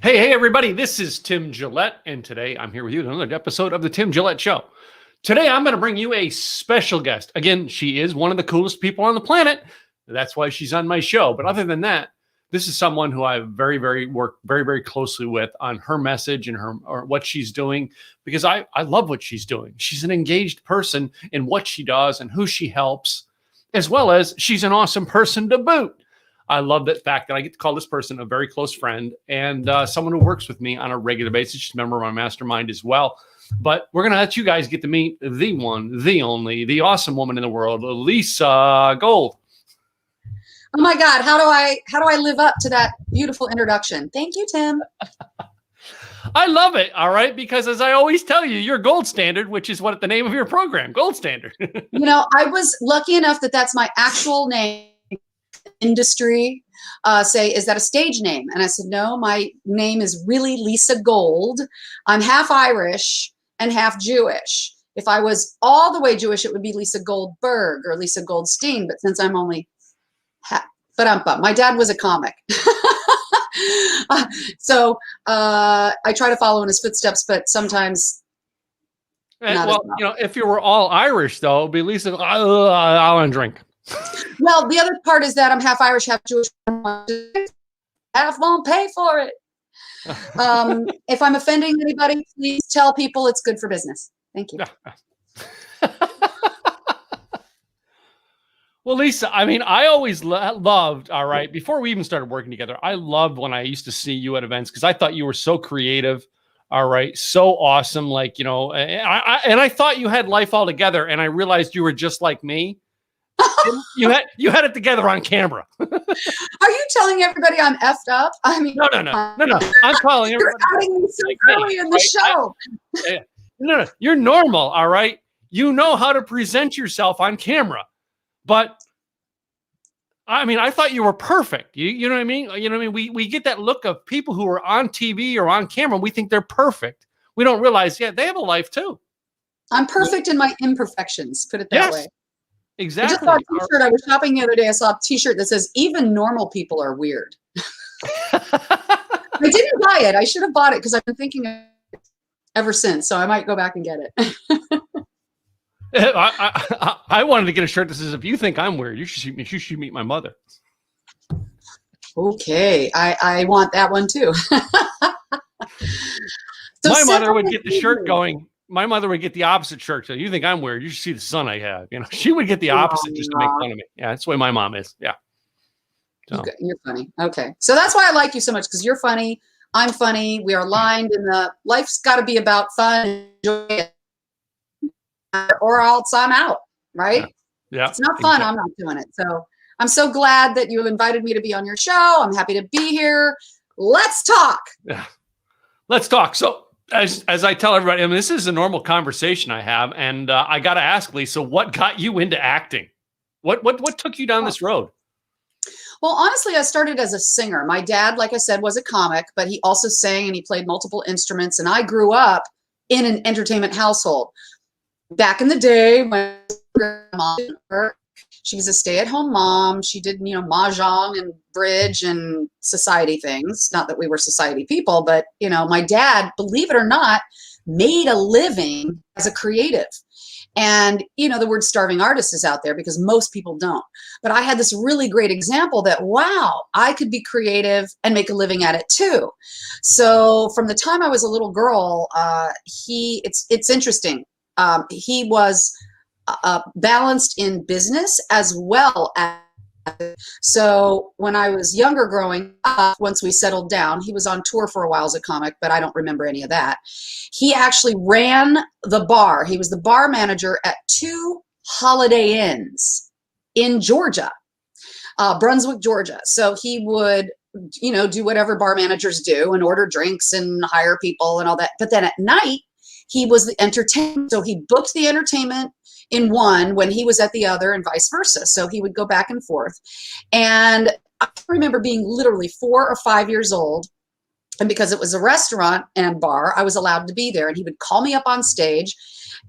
Hey, everybody, this is Tim Gillette, and today I'm here with you in another episode of The Tim Gillette Show. Today I'm going to bring you a special guest. Again, she is one of the coolest people on the planet. That's why she's on my show. But other than that, this is someone who I work very closely with on her message and or what she's doing, because I love what she's doing. She's an engaged person in what she does and who she helps, as well as she's an awesome person to boot. I love that fact that I get to call this person a very close friend and someone who works with me on a regular basis. She's a member of my mastermind as well. But we're going to let you guys get to meet the one, the only, the awesome woman in the world, Lisa Gold. Oh my God, how do I live up to that beautiful introduction? Thank you, Tim. I love it, all right, because as I always tell you, you're gold standard, which is what the name of your program, Gold Standard. I was lucky enough that that's my actual name. Industry say, is that a stage name? And I said, no, my name is really Lisa Gold. I'm half Irish and half Jewish. If I was all the way Jewish, it would be Lisa Goldberg or Lisa Goldstein. But since I'm only my dad was a comic. So I try to follow in his footsteps, but sometimes well, if you were all Irish, though, it'd be Lisa, I want to drink. Well, the other part is that I'm half Irish, half Jewish. Half won't pay for it. If I'm offending anybody, please tell people it's good for business. Thank you. Well, Lisa, I mean, I always loved, all right, before we even started working together, I loved when I used to see you at events because I thought you were so creative, all right, so awesome. Like, and I thought you had life all together, and I realized you were just like me. You had it together on camera. Are you telling everybody I'm effed up? I mean, no. I'm calling everybody. You're outing me so early in the show. No, you're normal, all right? You know how to present yourself on camera. But I mean, I thought you were perfect. You know what I mean? You know what I mean? We get that look of people who are on TV or on camera. We think they're perfect. We don't realize, they have a life too. I'm perfect in my imperfections. Put it that way. Exactly. I just saw a t-shirt. I was shopping the other day. I saw a t-shirt that says, even normal people are weird. I didn't buy it. I should have bought it because I've been thinking of it ever since. So I might go back and get it. I wanted to get a shirt that says, if you think I'm weird, you should meet my mother. Okay. I want that one too. So my mother would get the shirt going. My mother would get the opposite shirt. So you think I'm weird? You should see the son I have. She would get the opposite just to make fun of me. Yeah, that's the way my mom is. Yeah. So. You're funny. Okay. So that's why I like you so much, because you're funny. I'm funny. We are aligned in life's got to be about fun, enjoy it, or else I'm out, right? Yeah. It's not fun. Exactly. I'm not doing it. So I'm so glad that you invited me to be on your show. I'm happy to be here. Let's talk. Yeah. Let's talk. So, as I tell everybody, I mean, this is a normal conversation I have, and I got to ask, Lisa, what got you into acting? What took you down this road? Well, honestly, I started as a singer. My dad, like I said, was a comic, but he also sang and he played multiple instruments. And I grew up in an entertainment household. Back in the day when mom didn't work, she was a stay-at-home mom. She did, mahjong and bridge and society things. Not that we were society people, but, my dad, believe it or not, made a living as a creative. And, the word starving artist is out there because most people don't. But I had this really great example that, wow, I could be creative and make a living at it too. So from the time I was a little girl, it's interesting. He was balanced in business as well as. So when I was younger growing up, once we settled down, he was on tour for a while as a comic, but I don't remember any of that. He actually ran the bar. He was the bar manager at 2 Holiday Inns in Georgia, Brunswick, Georgia. So he would, do whatever bar managers do and order drinks and hire people and all that. But then at night, he was the entertainment. So he booked the entertainment in one when he was at the other and vice versa. So he would go back and forth. And I remember being literally 4 or 5 years old. And because it was a restaurant and bar, I was allowed to be there. And he would call me up on stage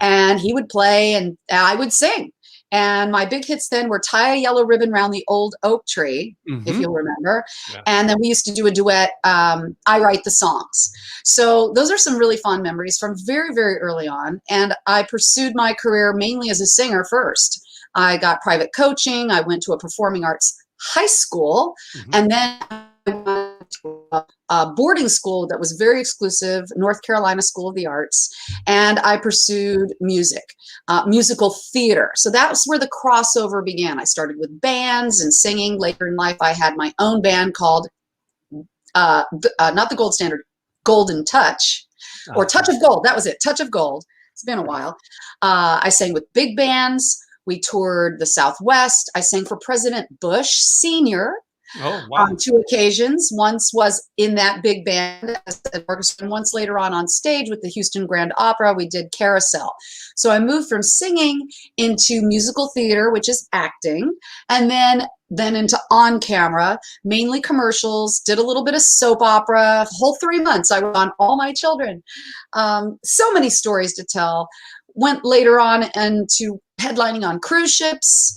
and he would play and I would sing. And my big hits then were Tie a Yellow Ribbon Round the Old Oak Tree, if Mm-hmm. you'll remember. Yeah. And then we used to do a duet, I Write the Songs. So those are some really fond memories from very, very early on. And I pursued my career mainly as a singer first. I got private coaching. I went to a performing arts high school, Mm-hmm. and then I went to a boarding school that was very exclusive, North Carolina School of the Arts, and I pursued music, musical theater. So that's where the crossover began. I started with bands and singing. Later in life, I had my own band called, not the Gold Standard, Golden Touch, or Touch of Gold. That was it, Touch of Gold. It's been a while. I sang with big bands. We toured the Southwest. I sang for President Bush Sr. Oh, wow. on 2 occasions. Once was in that big band as an orchestra, and once later on stage with the Houston Grand Opera. We did Carousel. So I moved from singing into musical theater, which is acting, and then into on camera, mainly commercials, did a little bit of soap opera. Whole 3 months I was on All My Children. So many stories to tell. Went later on into headlining on cruise ships.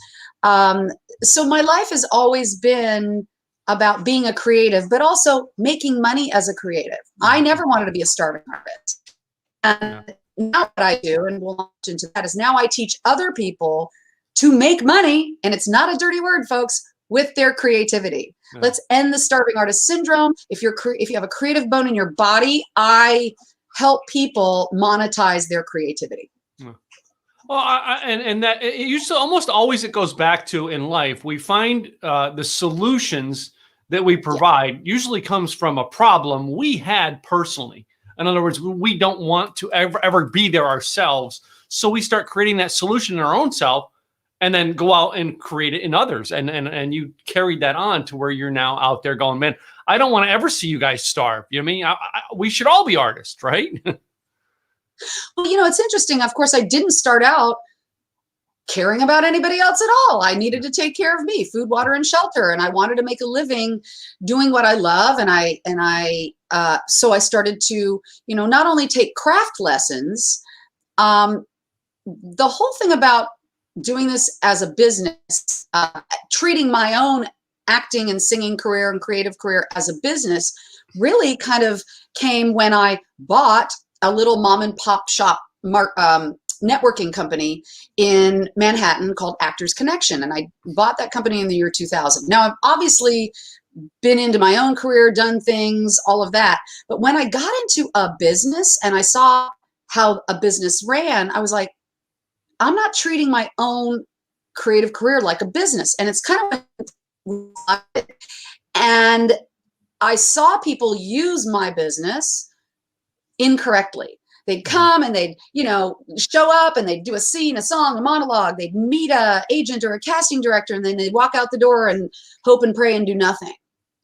So my life has always been about being a creative, but also making money as a creative. I never wanted to be a starving artist. And now what I do, and we'll launch into that, is now I teach other people to make money, and it's not a dirty word, folks, with their creativity. Yeah. Let's end the starving artist syndrome. If you have a creative bone in your body, I help people monetize their creativity. Yeah. Well, and that it usually almost always it goes back to in life, we find the solutions that we provide usually comes from a problem we had personally. In other words, we don't want to ever be there ourselves. So we start creating that solution in our own self and then go out and create it in others. And you carried that on to where you're now out there going, man, I don't want to ever see you guys starve. You know what I mean? We should all be artists, right? Well, it's interesting. Of course, I didn't start out caring about anybody else at all. I needed to take care of me, food, water, and shelter. And I wanted to make a living doing what I love. So I started to, not only take craft lessons, the whole thing about doing this as a business, treating my own acting and singing career and creative career as a business really kind of came when I bought a little mom and pop shop networking company in Manhattan called Actors Connection. And I bought that company in the year 2000. Now, I've obviously been into my own career, done things, all of that. But when I got into a business and I saw how a business ran, I was like, I'm not treating my own creative career like a business. And it's kind of, and I saw people use my business incorrectly. They'd come and they'd, show up and they'd do a scene, a song, a monologue. They'd meet a agent or a casting director, and then they'd walk out the door and hope and pray and do nothing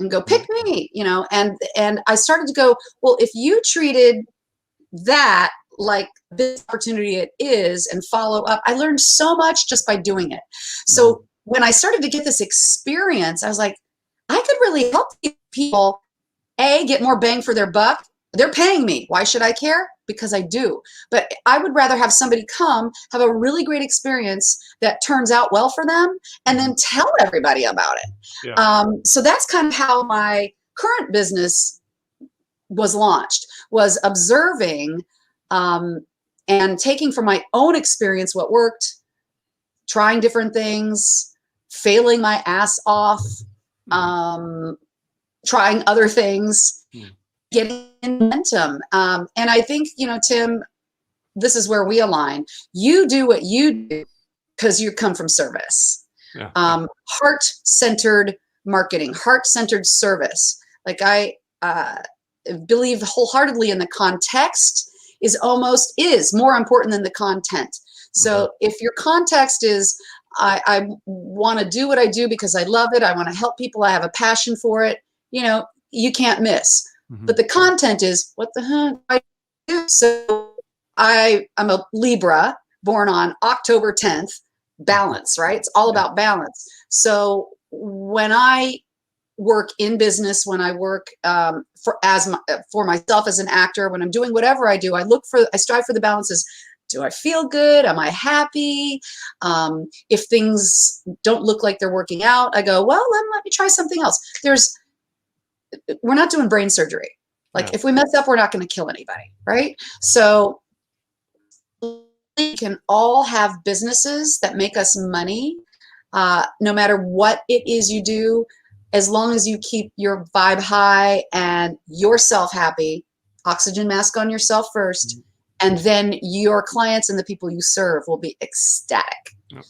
and go, pick me, and I started to go, well, if you treated that like this opportunity it is and follow up, I learned so much just by doing it. So when I started to get this experience, I was like, I could really help people, get more bang for their buck. They're paying me. Why should I care? Because I do. But I would rather have somebody come, have a really great experience that turns out well for them, and then tell everybody about it. Yeah. So that's kind of how my current business was launched, was observing and taking from my own experience what worked, trying different things, failing my ass off, trying other things, getting momentum. And I think, Tim, this is where we align. You do what you do because you come from service. Yeah. Heart-centered marketing, heart-centered service. Like I believe wholeheartedly in the context is more important than the content. So if your context is, I want to do what I do because I love it, I want to help people, I have a passion for it, you can't miss. But the content is, what the heck do I do? So I'm a Libra, born on October 10th, balance, right? It's all about balance. So when I work in business, when I work for myself as an actor, when I'm doing whatever I do, I strive for the balances. Do I feel good? Am I happy? If things don't look like they're working out, I go, well, then let me try something else. We're not doing brain surgery. Like if we mess up, we're not going to kill anybody, right? So we can all have businesses that make us money, no matter what it is you do, as long as you keep your vibe high and yourself happy. Oxygen mask on yourself first, and then your clients and the people you serve will be ecstatic. Yep.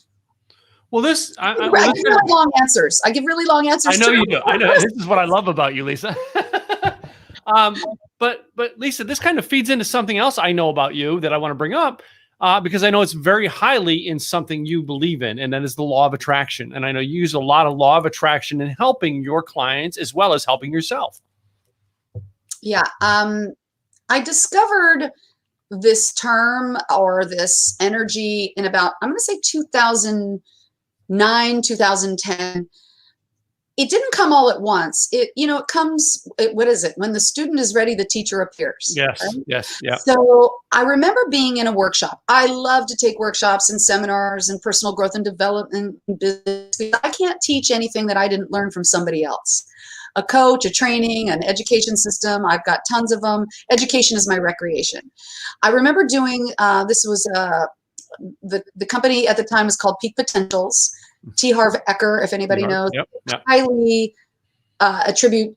Well, I give really long answers. I give really long answers. I know you do. I know. This is what I love about you, Lisa. But Lisa, this kind of feeds into something else I know about you that I want to bring up, because I know it's very highly in something you believe in, and that is the law of attraction. And I know you use a lot of law of attraction in helping your clients as well as helping yourself. Yeah. I discovered this term or this energy in about, I'm going to say 2009, 2010. It didn't come all at once. It comes, what is it? When the student is ready, the teacher appears. Yes, right? yes, yeah. So I remember being in a workshop. I love to take workshops and seminars and personal growth and development and business. I can't teach anything that I didn't learn from somebody else. A coach, a training, an education system. I've got tons of them. Education is my recreation. I remember doing, this was the company at the time was called Peak Potentials. T. Harv Eker, if anybody knows, yep. highly attribute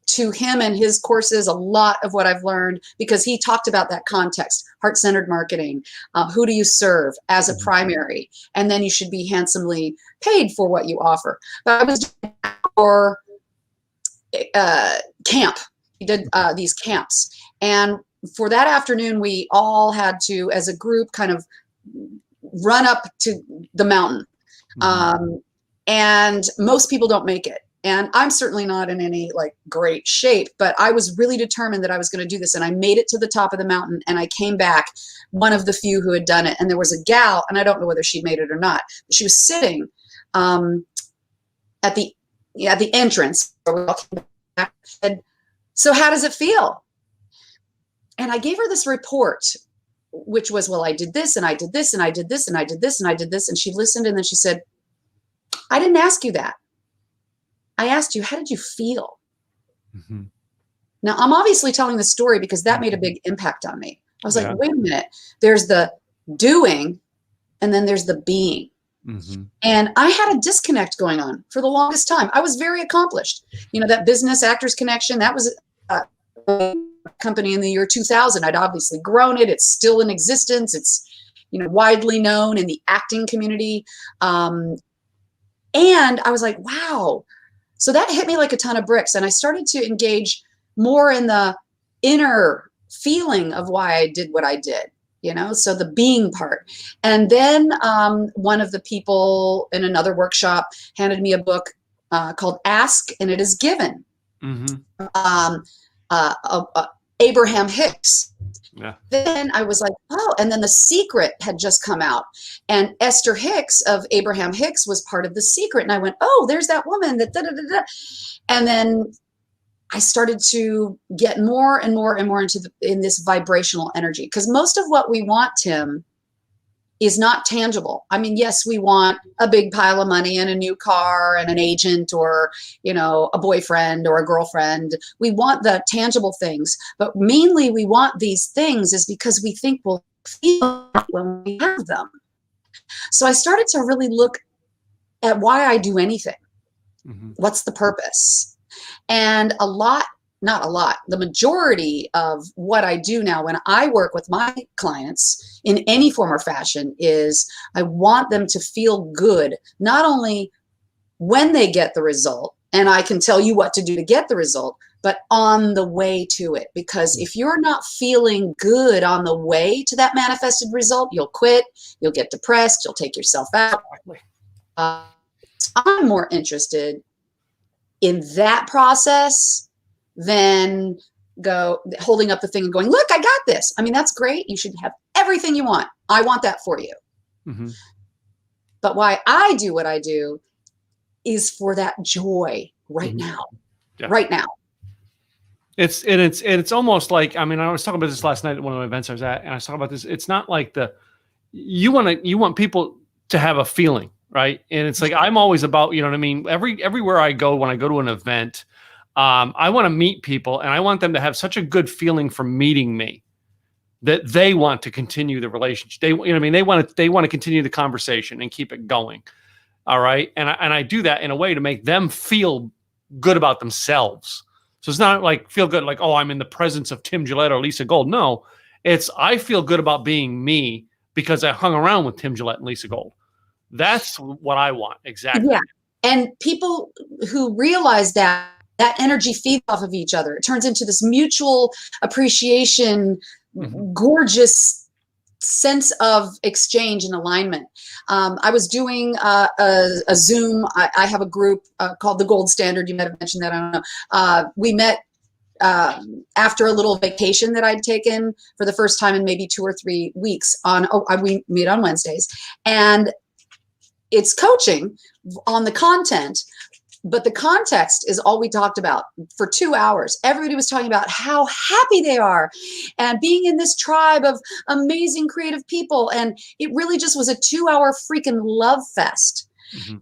to him and his courses a lot of what I've learned, because he talked about that context, heart-centered marketing. Who do you serve as a primary? And then you should be handsomely paid for what you offer. But I was doing for camp. He did these camps. And for that afternoon, we all had to, as a group, kind of run up to the mountain. And most people don't make it. And I'm certainly not in any like great shape, but I was really determined that I was going to do this. And I made it to the top of the mountain, and I came back one of the few who had done it. And there was a gal, and I don't know whether she made it or not, but she was sitting at the entrance. Said, so how does it feel? And I gave her this report, which was, well, I did this and I did this and I did this and I did this and I did this. And she listened, and then she said, I didn't ask you that. I asked you, how did you feel? Mm-hmm. Now, I'm obviously telling the story because that made a big impact on me. I was like, wait a minute, there's the doing and then there's the being. Mm-hmm. And I had a disconnect going on for the longest time. I was very accomplished. That business actors connection, that was a company in the year 2000. I'd obviously grown it. It's still in existence. It's, widely known in the acting community. And I was like, wow. So that hit me like a ton of bricks. And I started to engage more in the inner feeling of why I did what I did. So the being part. And then one of the people in another workshop handed me a book called Ask and It Is Given. Mm-hmm. Abraham Hicks. Yeah. Then I was like, oh, and then The Secret had just come out. And Esther Hicks of Abraham Hicks was part of The Secret. And I went, oh, there's that woman that da-da-da-da. And then I started to get more and more and more in this vibrational energy, because most of what we want, Tim, is not tangible. I mean, yes, we want a big pile of money and a new car and an agent or, a boyfriend or a girlfriend. We want the tangible things, but mainly we want these things is because we think we'll feel when we have them. So I started to really look at why I do anything. Mm-hmm. What's the purpose? And the majority of what I do now when I work with my clients in any form or fashion is I want them to feel good, not only when they get the result, and I can tell you what to do to get the result, but on the way to it. Because if you're not feeling good on the way to that manifested result, you'll quit, you'll get depressed, you'll take yourself out. I'm more interested in that process than holding up the thing and going, look, I got this. I mean, that's great. You should have everything you want. I want that for you. Mm-hmm. But why I do what I do is for that joy right now. Yeah. Right now. It's almost like, I mean, I was talking about this last night at one of the events I was at, and I was talking about this. It's not like you want people to have a feeling, right? And it's like, I'm always about, you know what I mean? Everywhere I go, when I go to an event, I want to meet people, and I want them to have such a good feeling from meeting me that they want to continue the relationship. You know what I mean? They want to continue the conversation and keep it going. All right. And I do that in a way to make them feel good about themselves. So it's not like feel good, like, oh, I'm in the presence of Tim Gillette or Lisa Gold. No, it's, I feel good about being me because I hung around with Tim Gillette and Lisa Gold. That's what I want. Exactly. Yeah. And people who realize that energy feeds off of each other. It turns into this mutual appreciation, gorgeous sense of exchange and alignment. I was doing a Zoom. I have a group called the Gold Standard. You might have mentioned that. I don't know. We met after a little vacation that I'd taken for the first time in maybe 2 or 3 weeks. We meet on Wednesdays, and it's coaching on the content. But the context is all we talked about for 2 hours. Everybody was talking about how happy they are and being in this tribe of amazing creative people. And it really just was a 2-hour freaking love fest.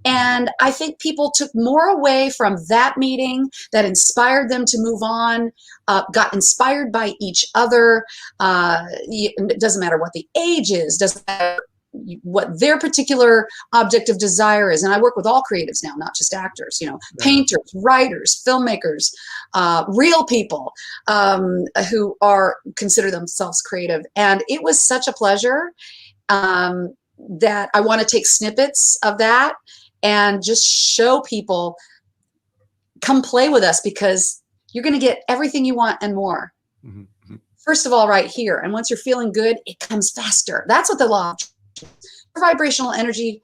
And I think people took more away from that meeting that inspired them to move on, got inspired by each other. It doesn't matter what the age is, doesn't matter what their particular object of desire is. And I work with all creatives now, not just actors, you know, painters, writers, filmmakers, real people who consider themselves creative. And it was such a pleasure that I want to take snippets of that and just show people, come play with us, because you're going to get everything you want and more. First of all, right here. And once you're feeling good, it comes faster. That's what the law of your vibrational energy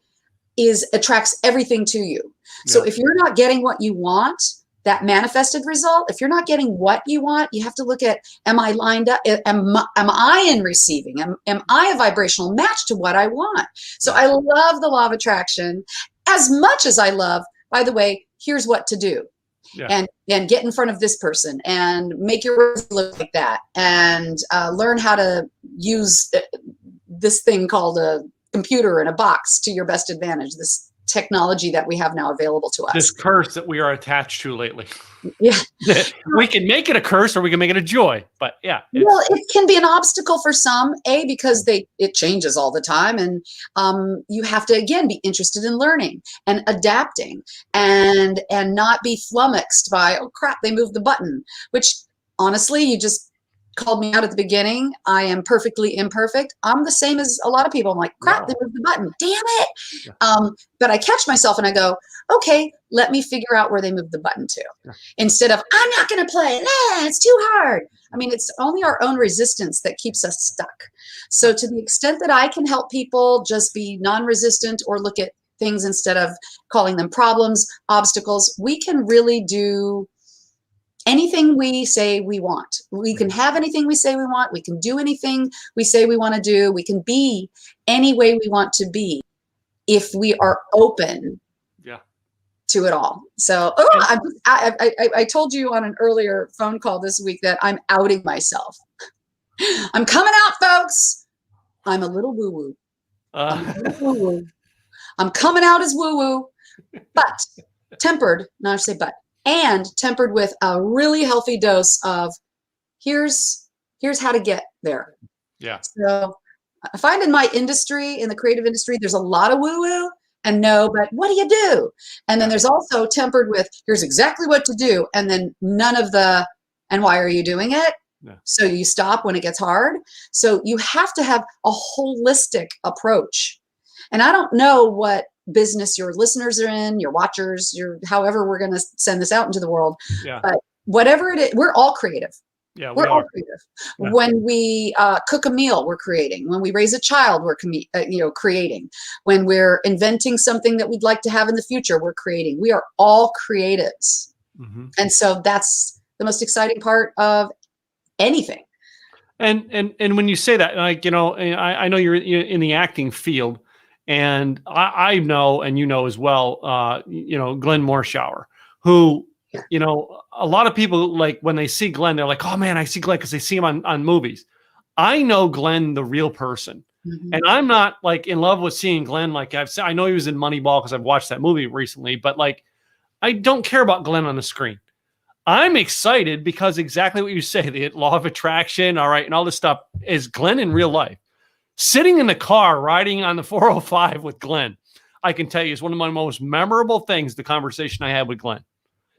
attracts everything to you. So if you're not getting what you want, that manifested result, if you're not getting what you want, you have to look at, am I lined up? Am I in receiving? Am I a vibrational match to what I want? So I love the law of attraction as much as I love, by the way, here's what to do. And get in front of this person and make your words look like that, and learn how to use this thing called a computer in a box to your best advantage, this technology that we have now available to us. This curse that we are attached to lately. Yeah. We can make it a curse or we can make it a joy. But yeah. Well, it can be an obstacle for some, because it changes all the time. And you have to, again, be interested in learning and adapting and not be flummoxed by, oh crap, they moved the button, which honestly, you just called me out at the beginning. I am perfectly imperfect. I'm the same as a lot of people. I'm like, crap, they moved the button. Damn it. But I catch myself and I go, okay, let me figure out where they moved the button to. Instead of, I'm not going to play. Nah, it's too hard. I mean, it's only our own resistance that keeps us stuck. So to the extent that I can help people just be non-resistant or look at things instead of calling them problems, obstacles, we can really do anything we say we want. We can have anything we say we want. We can do anything we say we want to do. We can be any way we want to be if we are open to it all. So I told you on an earlier phone call this week that I'm outing myself. I'm coming out, folks. I'm a little woo-woo. I'm coming out as woo-woo, but tempered, not to say but, and tempered with a really healthy dose of here's how to get there. Yeah. So I find in my industry, in the creative industry, there's a lot of woo-woo and no, but what do you do? And then there's also tempered with here's exactly what to do. And then none of the, and why are you doing it? Yeah. So you stop when it gets hard. So you have to have a holistic approach. And I don't know what business your listeners are in, your watchers, however we're going to send this out into the world. Yeah. But whatever it is, we're all creative. Yeah, we're all creative. Yeah. When we cook a meal, we're creating. When we raise a child, we're creating. When we're inventing something that we'd like to have in the future, we're creating. We are all creatives. Mm-hmm. And so that's the most exciting part of anything. And when you say that, like, I know you're in the acting field. And I know, and you know as well, Glenn Morshower, who you know, a lot of people, like when they see Glenn, they're like, oh man, I see Glenn because they see him on movies. I know Glenn, the real person. And I'm not like in love with seeing Glenn. Like I know he was in Moneyball because I've watched that movie recently, but like, I don't care about Glenn on the screen. I'm excited because exactly what you say, the law of attraction, all right, and all this stuff is Glenn in real life. Sitting in the car, riding on the 405 with Glenn, I can tell you is one of my most memorable things, the conversation I had with Glenn.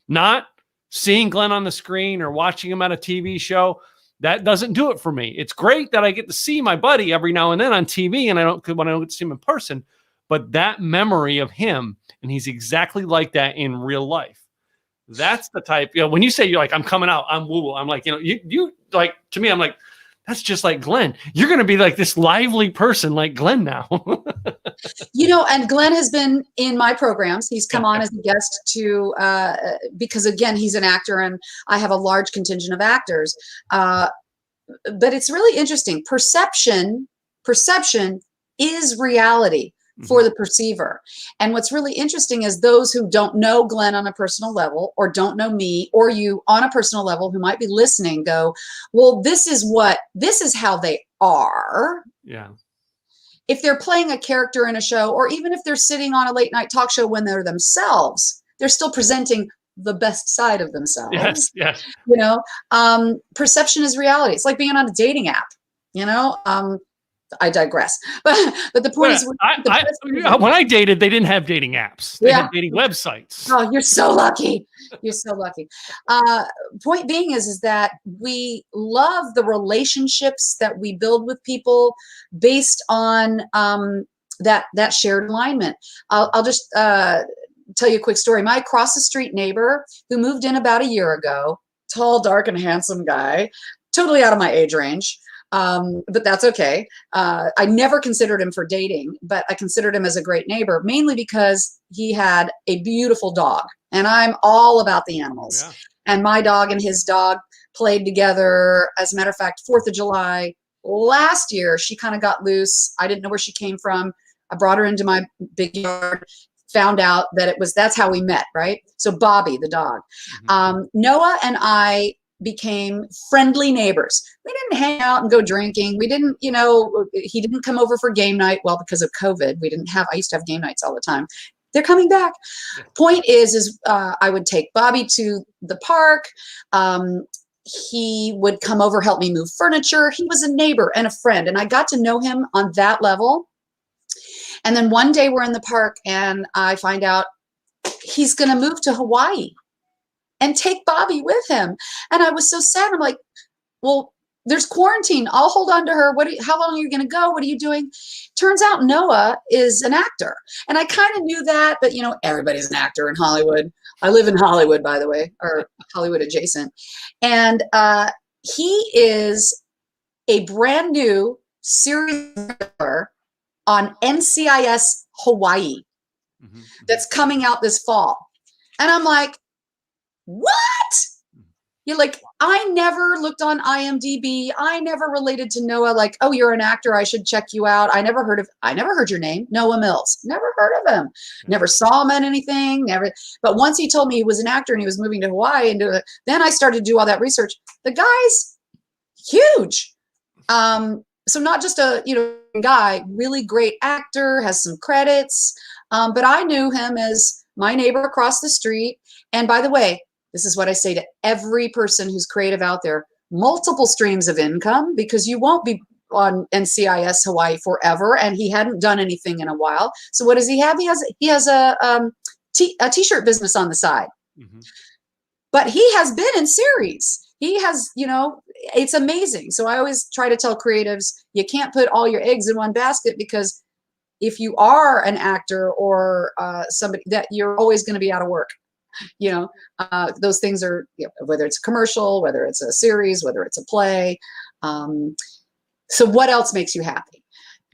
Not seeing Glenn on the screen or watching him on a TV show. That doesn't do it for me. It's great that I get to see my buddy every now and then on TV, and when I don't get to see him in person, but that memory of him, and he's exactly like that in real life. That's the type, you know, when you say you're like, I'm coming out, I'm woo-woo. I'm like, you know, you like, to me, I'm like, that's just like Glenn. You're going to be like this lively person like Glenn now. You know, and Glenn has been in my programs. He's come on as a guest to, because again, he's an actor and I have a large contingent of actors. But it's really interesting. Perception is reality for the perceiver. And what's really interesting is those who don't know Glenn on a personal level or don't know me or you on a personal level who might be listening go, well, this is how they are. Yeah. If they're playing a character in a show, or even if they're sitting on a late night talk show when they're themselves, they're still presenting the best side of themselves. Yes, yes. You know, perception is reality. It's like being on a dating app, you know. I digress. But the point is, when I dated, they didn't have dating apps. They had dating websites. Oh, you're so lucky. You're so lucky. Point being is that we love the relationships that we build with people based on that shared alignment. I'll just tell you a quick story. My across the street neighbor who moved in about a year ago, tall, dark, and handsome guy, totally out of my age range. But that's okay. I never considered him for dating, but I considered him as a great neighbor, mainly because he had a beautiful dog, and I'm all about the animals. Yeah. And my dog and his dog played together. As a matter of fact, 4th of July last year, she kind of got loose. I didn't know where she came from. I brought her into my big yard, found out that that's how we met, right? So Bobby, the dog. Noah and I became friendly neighbors. We didn't hang out and go drinking. We didn't, you know, he didn't come over for game night. Well, because of COVID, I used to have game nights all the time. They're coming back. Yeah. Point is I would take Bobby to the park. He would come over, help me move furniture. He was a neighbor and a friend, and I got to know him on that level. And then one day we're in the park and I find out he's going to move to Hawaii and take Bobby with him. And I was so sad. I'm like, well, there's quarantine. I'll hold on to her. How long are you going to go? What are you doing? Turns out Noah is an actor. And I kind of knew that, but you know, everybody's an actor in Hollywood. I live in Hollywood, by the way, or Hollywood adjacent. And he is a brand new series on NCIS Hawaii that's coming out this fall. And I'm like, what? You're like, I never looked on IMDb. I never related to Noah like, oh, you're an actor, I should check you out. I never heard your name, Noah Mills. Never heard of him. Never saw him at anything. Never. But once he told me he was an actor and he was moving to Hawaii, then I started to do all that research. The guy's huge. So not just a guy, really great actor, has some credits. But I knew him as my neighbor across the street. And by the way, this is what I say to every person who's creative out there, multiple streams of income, because you won't be on NCIS Hawaii forever. And he hadn't done anything in a while. So what does he have? He has a t-shirt business on the side, but he has been in series. He has, it's amazing. So I always try to tell creatives, you can't put all your eggs in one basket, because if you are an actor or somebody, that you're always going to be out of work. Those things are, whether it's a commercial, whether it's a series, whether it's a play. So what else makes you happy?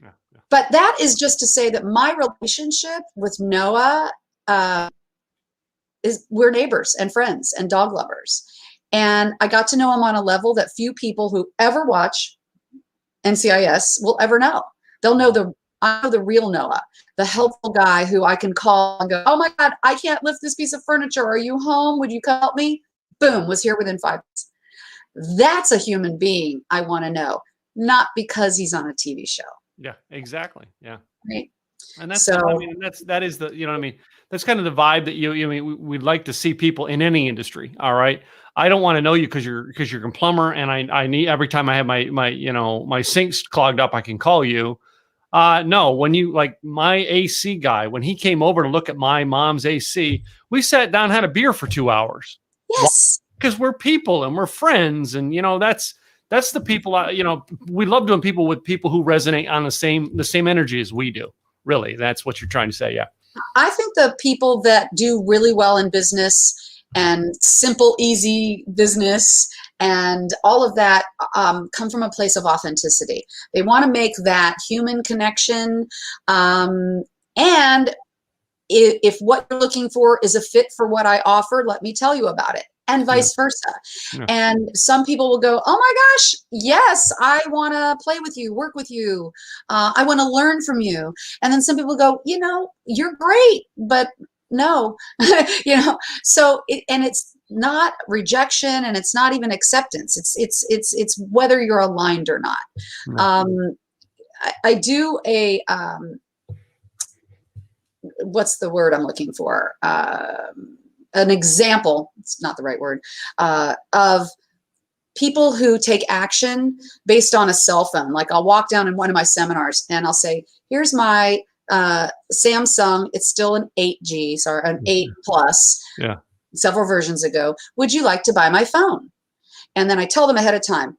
Yeah. But that is just to say that my relationship with Noah is we're neighbors and friends and dog lovers. And I got to know him on a level that few people who ever watch NCIS will ever know. They'll know the I know the real Noah, the helpful guy who I can call and go, oh my God, I can't lift this piece of furniture. Are you home? Would you come help me? Boom, was here within 5 minutes. That's a human being I want to know, not because he's on a TV show. Yeah, exactly. Yeah. Right. And that's, So, I mean, that is the, you know what I mean? That's kind of the vibe that I mean, we'd like to see people in any industry. All right. I don't want to know you because you're a plumber, and I need, every time I have my sinks clogged up, I can call you. No, when you, like my AC guy, when he came over to look at my mom's AC, we sat down, had a beer for 2 hours. yes. Because we're people and we're friends, and that's the people. We love doing people with people who resonate on the same energy as we do. Really, that's what you're trying to say. Yeah. I think the people that do really well in business and simple, easy business and all of that come from a place of authenticity. They want to make that human connection. And if what you're looking for is a fit for what I offer, let me tell you about it. And vice versa. Yeah. And some people will go, oh my gosh, yes, I want to play with you, work with you. I want to learn from you. And then some people go, you're great, but no, so it's not rejection, and it's not even acceptance. It's whether you're aligned or not. I do a, what's the word I'm looking for? An example, it's not the right word, of people who take action based on a cell phone. Like I'll walk down in one of my seminars and I'll say, here's my Samsung. It's still an 8G, sorry, an 8 Plus, several versions ago. Would you like to buy my phone? And then I tell them ahead of time.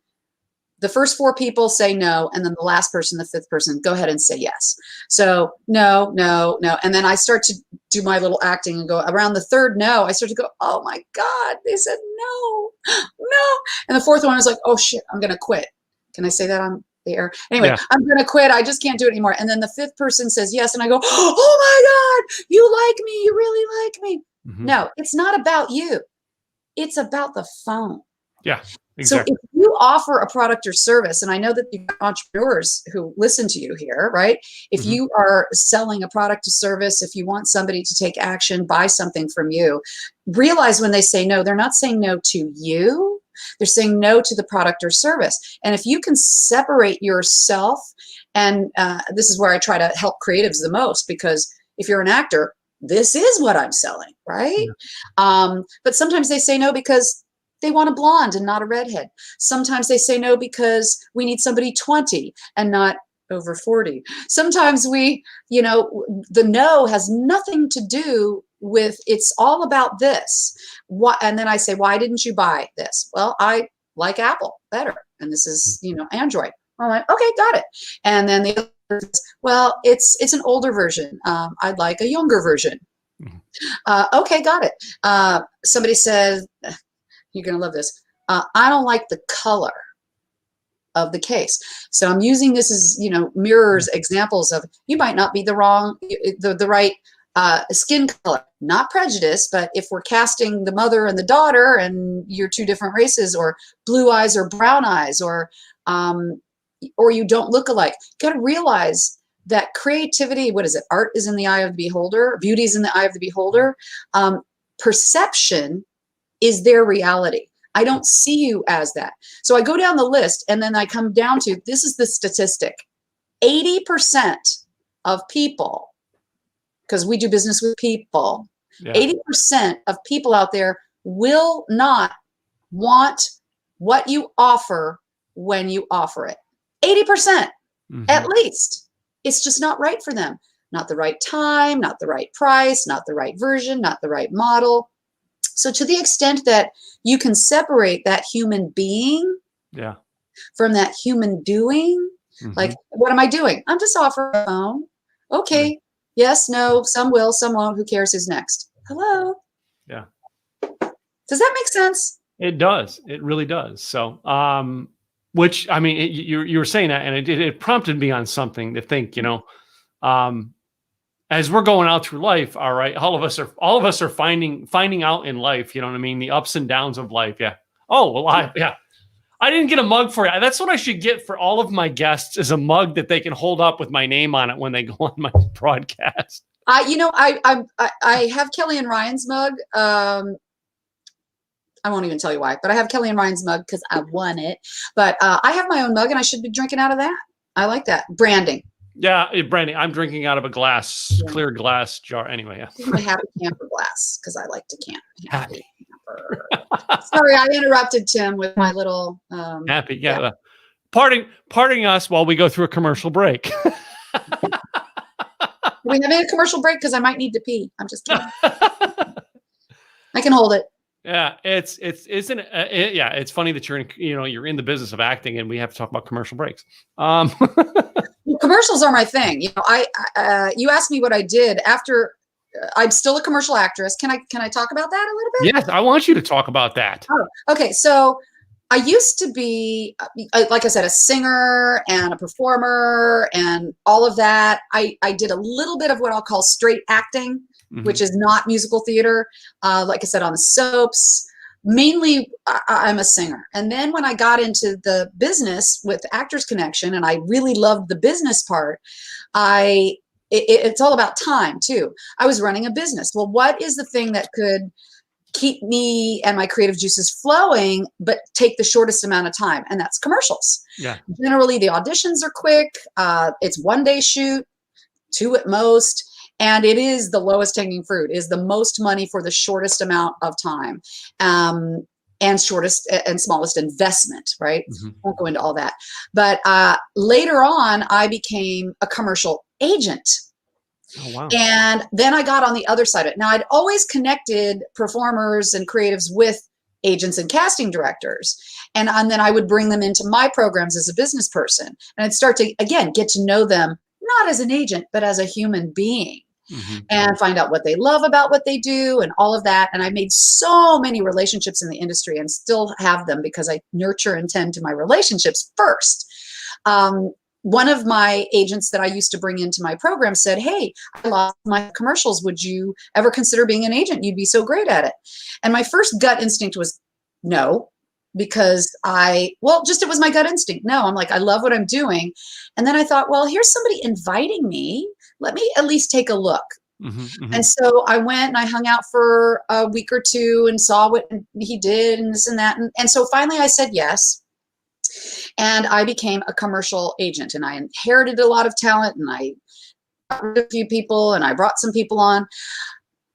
The first 4 people say no, and then the last person, the 5th person, go ahead and say yes. So no, no, no. And then I start to do my little acting and go around the 3rd no. I start to go, oh my God, they said no, no. And the 4th one is like, oh shit, I'm going to quit. Can I say that on the air? Anyway, I'm going to quit. I just can't do it anymore. And then the 5th person says yes. And I go, oh my God, you like me. You really like me. Mm-hmm. No, it's not about you. It's about the phone. Yeah. Exactly. So if you offer a product or service, and I know that you've got entrepreneurs who listen to you here, right? If you are selling a product or service, if you want somebody to take action, buy something from you, realize when they say no, they're not saying no to you. They're saying no to the product or service. And if you can separate yourself, and this is where I try to help creatives the most, because if you're an actor, this is what I'm selling, right? Yeah. But sometimes they say no because they want a blonde and not a redhead. Sometimes they say no because we need somebody 20 and not over 40. Sometimes the no has nothing to do with, it's all about this. And then I say, why didn't you buy this? Well, I like Apple better. And this is, Android. I'm like, okay, got it. And then the other is, well, it's an older version. I'd like a younger version. Okay, got it. Somebody said, you're going to love this. I don't like the color of the case. So I'm using this as, mirrors, examples of, you might not be the right skin color, not prejudice, but if we're casting the mother and the daughter and you're 2 different races, or blue eyes or brown eyes, or you don't look alike, you got to realize that creativity, what is it? Art is in the eye of the beholder. Beauty is in the eye of the beholder. Perception is their reality. I don't see you as that. So I go down the list, and then I come down to, this is the statistic. 80% of people, because we do business with people, 80% of people out there will not want what you offer when you offer it. 80%, at least. It's just not right for them. Not the right time, not the right price, not the right version, not the right model. So to the extent that you can separate that human being from that human doing, like, what am I doing? I'm just offering a phone. Okay. Yes, no, some will, some won't. Who cares who's next? Hello. Yeah. Does that make sense? It does. It really does. So, which, I mean, you were saying that, and it prompted me on something to think, as we're going out through life, all right, all of us are finding out in life, you know what I mean? The ups and downs of life. Yeah. Oh, well, I didn't get a mug for it. That's what I should get for all of my guests, is a mug that they can hold up with my name on it when they go on my broadcast. I have Kelly and Ryan's mug. I won't even tell you why, but I have Kelly and Ryan's mug because I won it. But I have my own mug, and I should be drinking out of that. I like that branding. Yeah, branding. I'm drinking out of a clear glass jar. Anyway, yeah. A happy camper glass because I like to camp. Happy camper. Sorry, I interrupted Tim with my little happy. Yeah. Parting us while we go through a commercial break. Are we having a commercial break? Because I might need to pee. I'm just kidding. I can hold it. Yeah, it's funny that you're in the business of acting, and we have to talk about commercial breaks. Commercials are my thing. You asked me what I did after. I'm still a commercial actress. Can I talk about that a little bit? Yes, I want you to talk about that. Oh, okay. So I used to be, like I said, a singer and a performer and all of that. I did a little bit of what I'll call straight acting, which is not musical theater. Like I said, on the soaps. Mainly, I'm a singer. And then when I got into the business with Actors Connection, and I really loved the business part, it's all about time too. I was running a business. Well, what is the thing that could keep me and my creative juices flowing, but take the shortest amount of time? And that's commercials. Yeah. Generally, the auditions are quick. It's 1 day shoot, 2 at most. And it is the lowest hanging fruit, is the most money for the shortest amount of time, and shortest and smallest investment, right? Won't go into all that. But later on, I became a commercial agent. Oh, wow. And then I got on the other side of it. Now, I'd always connected performers and creatives with agents and casting directors. And then I would bring them into my programs as a business person. And I'd start to, again, get to know them, not as an agent, but as a human being. And find out what they love about what they do and all of that. And I made so many relationships in the industry, and still have them because I nurture and tend to my relationships first. One of my agents that I used to bring into my program said, "Hey, I lost my commercials. Would you ever consider being an agent? You'd be so great at it." And my first gut instinct was no, because it was my gut instinct. No, I'm like, I love what I'm doing. And then I thought, well, here's somebody inviting me. Let me at least take a look. And so I went and I hung out for a week or two and saw what he did and this and that. And so finally I said yes. And I became a commercial agent, and I inherited a lot of talent, and I got rid of a few people, and I brought some people on.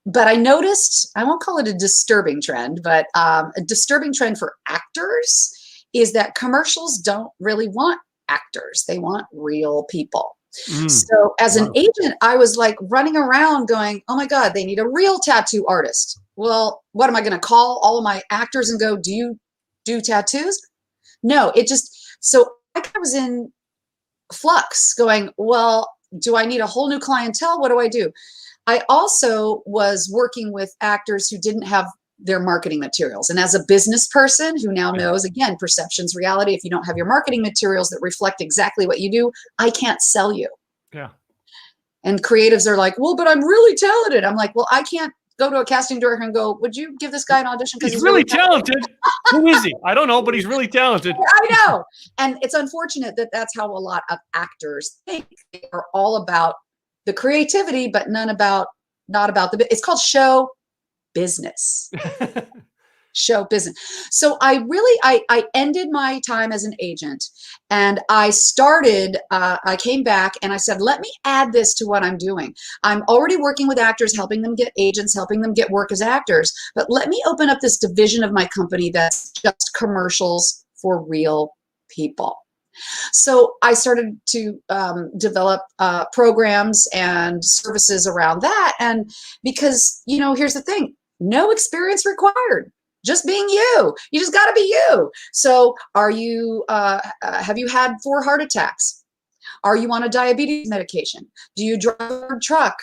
But I noticed, I won't call it a disturbing trend, but a disturbing trend for actors is that commercials don't really want actors. They want real people. So as an agent, I was like running around going, oh my God, they need a real tattoo artist. Well, what am I going to call all of my actors and go, do you do tattoos? No, so I was in flux going, well, do I need a whole new clientele? What do I do? I also was working with actors who didn't have their marketing materials. And as a business person who now knows, again, perception's reality, if you don't have your marketing materials that reflect exactly what you do, I can't sell you. Yeah. And creatives are like, well, but I'm really talented. I'm like, well, I can't go to a casting director and go, would you give this guy an audition? Because he's really talented. Who is he? I don't know, but he's really talented. I know. And it's unfortunate that that's how a lot of actors think. They are all about the creativity, but not about it's called show business. Show business. So I ended my time as an agent, and I came back and I said, let me add this to what I'm doing. I'm already working with actors, helping them get agents, helping them get work as actors, but let me open up this division of my company that's just commercials for real people. So I started to develop programs and services around that. And because, here's the thing, no experience required. Just being you. You just got to be you. So have you had 4 heart attacks? Are you on a diabetes medication? Do you drive a truck?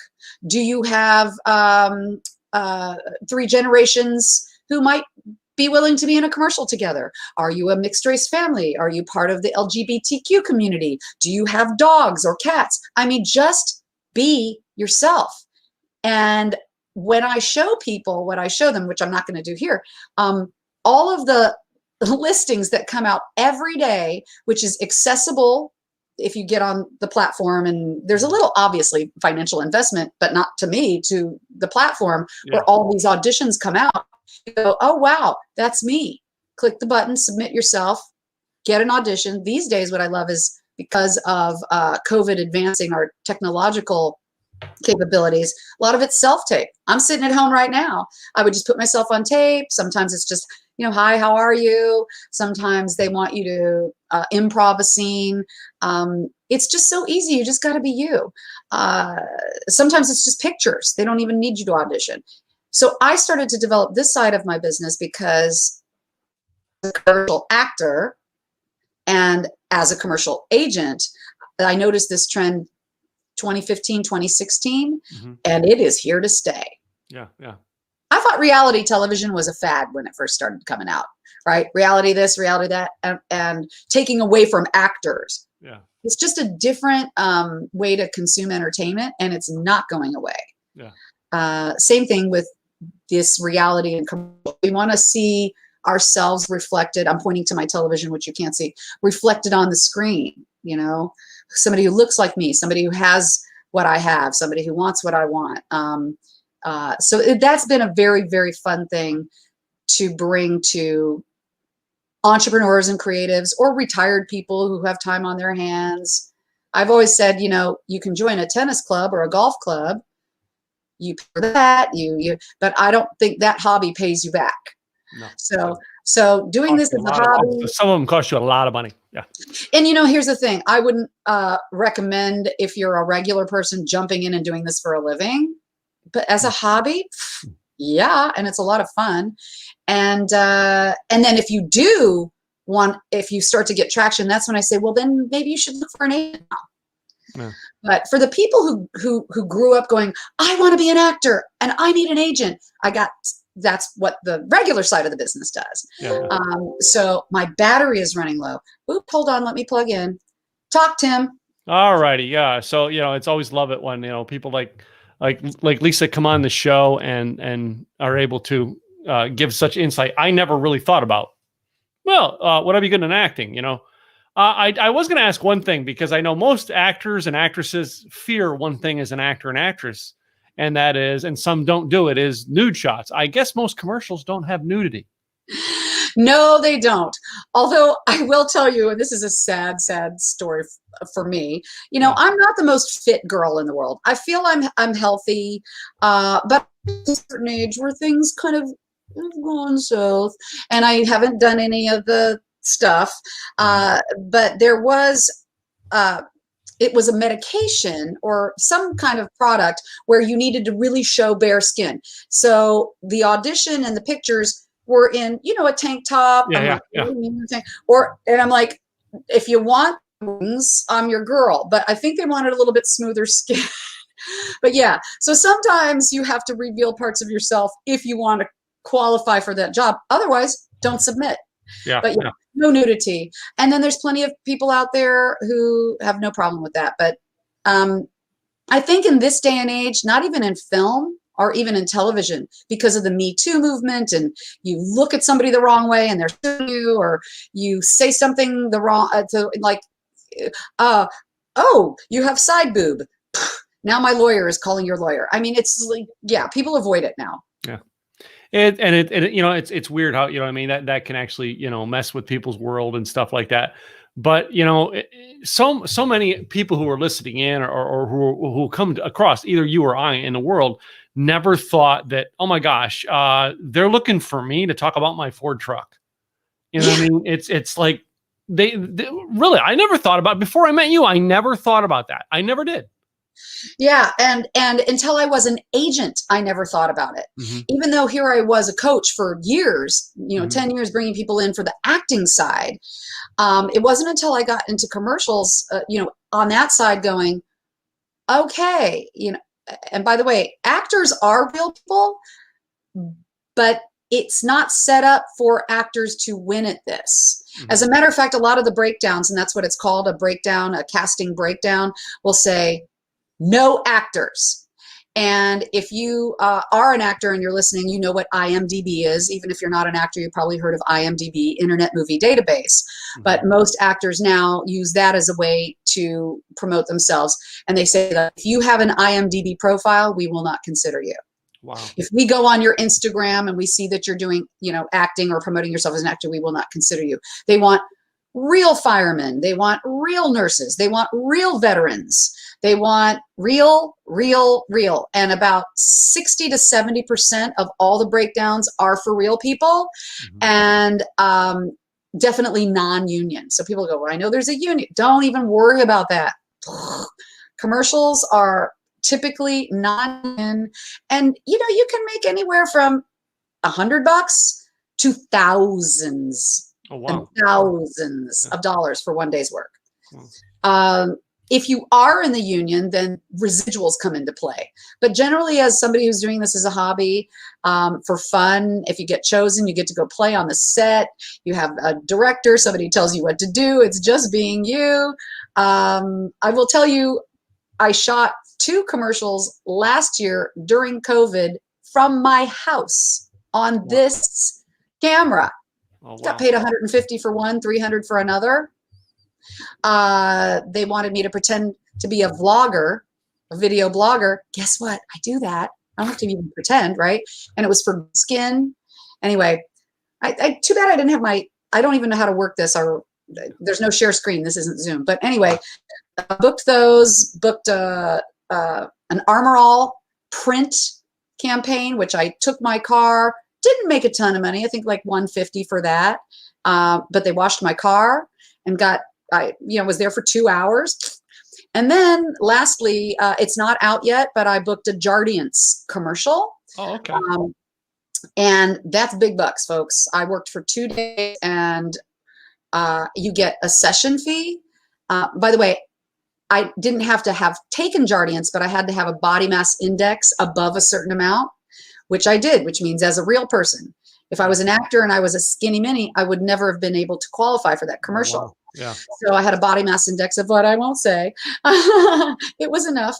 Do you have 3 generations who might be willing to be in a commercial together? Are you a mixed race family? Are you part of the LGBTQ community? Do you have dogs or cats? I mean, just be yourself. And when I show people what I show them, which I'm not going to do here, all of the listings that come out every day, which is accessible if you get on the platform. And there's a little obviously financial investment, but not to me, to the platform, where all these auditions come out. You go, oh, wow, that's me. Click the button, submit yourself, get an audition. These days, what I love is, because of COVID advancing our technological capabilities, a lot of it's self-tape. I'm sitting at home right now. I would just put myself on tape. Sometimes it's just, hi, how are you? Sometimes they want you to improv a scene. It's just so easy. You just got to be you. Sometimes it's just pictures. They don't even need you to audition. So I started to develop this side of my business because as a commercial actor and as a commercial agent, I noticed this trend 2015, 2016, and it is here to stay. Yeah. I thought reality television was a fad when it first started coming out, right? Reality this, reality that, and taking away from actors. Yeah. It's just a different way to consume entertainment, and it's not going away. Yeah. Same thing with this reality and commercial. We want to see ourselves reflected. I'm pointing to my television, which you can't see, reflected on the screen, somebody who looks like me, somebody who has what I have, somebody who wants what I want. So that's been a very, very fun thing to bring to entrepreneurs and creatives, or retired people who have time on their hands. I've always said, you can join a tennis club or a golf club. You pay for that, but I don't think that hobby pays you back. No. So doing this as a hobby. Some of them cost you a lot of money. Yeah. And here's the thing. I wouldn't recommend, if you're a regular person, jumping in and doing this for a living. But as a hobby, yeah, and it's a lot of fun. And then if you start to get traction, that's when I say, well, then maybe you should look for an agent now. Yeah. But for the people who grew up going, I want to be an actor and I need an agent, that's what the regular side of the business does. Yeah. So my battery is running low. Oop, hold on, let me plug in. Talk, Tim. All righty, yeah. So it's always love it when people like Lisa come on the show and are able to give such insight. I never really thought about. Well, would I be good in acting? I was going to ask one thing, because I know most actors and actresses fear one thing as an actor and actress, and that is, and some don't do it, is nude shots. I guess most commercials don't have nudity. No, they don't. Although I will tell you, and this is a sad, sad story for me. I'm not the most fit girl in the world. I feel I'm healthy, but at a certain age where things kind of have gone south, and I haven't done any of the stuff. But there was, it was a medication or some kind of product where you needed to really show bare skin. So the audition and the pictures were in, a tank top. Yeah. And I'm like, if you want wings, I'm your girl. But I think they wanted a little bit smoother skin. But yeah, so sometimes you have to reveal parts of yourself if you want to qualify for that job. Otherwise, don't submit. Yeah. But yeah, no nudity. And then there's plenty of people out there who have no problem with that. But I think in this day and age, not even in film or even in television, because of the Me Too movement, and you look at somebody the wrong way and they're suing you, or you say something the wrong, oh, you have side boob. Now my lawyer is calling your lawyer. I mean, it's like, yeah, people avoid it now. Yeah. It's weird how, that can actually, mess with people's world and stuff like that. But, so many people who are listening in or who come across either you or I in the world never thought that, oh my gosh, they're looking for me to talk about my Ford truck. What I mean? It's like they really, I never thought about, before I met you, I never thought about that. I never did. Yeah. And until I was an agent, I never thought about it. Mm-hmm. Even though here I was a coach for years, 10 years, bringing people in for the acting side. It wasn't until I got into commercials, on that side going, okay, and by the way, actors are real people, but it's not set up for actors to win at this. Mm-hmm. As a matter of fact, a lot of the breakdowns, and that's what it's called, a breakdown, a casting breakdown, will say, no actors. And if you are an actor and you're listening, you know what IMDb is. Even if you're not an actor, you probably heard of IMDb, Internet Movie Database. But most actors now use that as a way to promote themselves. And they say that if you have an IMDb profile, we will not consider you. Wow. If we go on your Instagram and we see that you're doing, acting or promoting yourself as an actor, we will not consider you. They want real firemen. They want real nurses. They want real veterans. They want real. And about 60 to 70% of all the breakdowns are for real people, and definitely non-union. So people go, well, I know there's a union. Don't even worry about that. Commercials are typically non-union, and you can make anywhere from $100 to thousands. Oh, wow. And thousands of dollars for one day's work. If you are in the union, then residuals come into play. But generally, as somebody who's doing this as a hobby, for fun, if you get chosen, you get to go play on the set. You have a director, somebody tells you what to do. It's just being you. I will tell you, I shot 2 commercials last year during COVID from my house on this camera. Oh, wow. Got paid $150 for one, $300 for another. They wanted me to pretend to be a vlogger, a video blogger. Guess what? I do that. I don't have to even pretend, right? And it was for skin. Anyway, I too bad I didn't have I don't even know how to work this. There's no share screen. This isn't Zoom. But anyway, I booked an Armor All print campaign, which I took my car. Didn't make a ton of money. I think like $150 for that. But they washed my car and was there for 2 hours. And then lastly, it's not out yet, but I booked a Jardiance commercial. Oh, okay. And that's big bucks, folks. I worked for 2 days, and you get a session fee. By the way, I didn't have to have taken Jardiance, but I had to have a body mass index above a certain amount, which I did, which means as a real person. If I was an actor and I was a skinny mini, I would never have been able to qualify for that commercial. Wow. Yeah. So I had a body mass index of what I won't say. It was enough.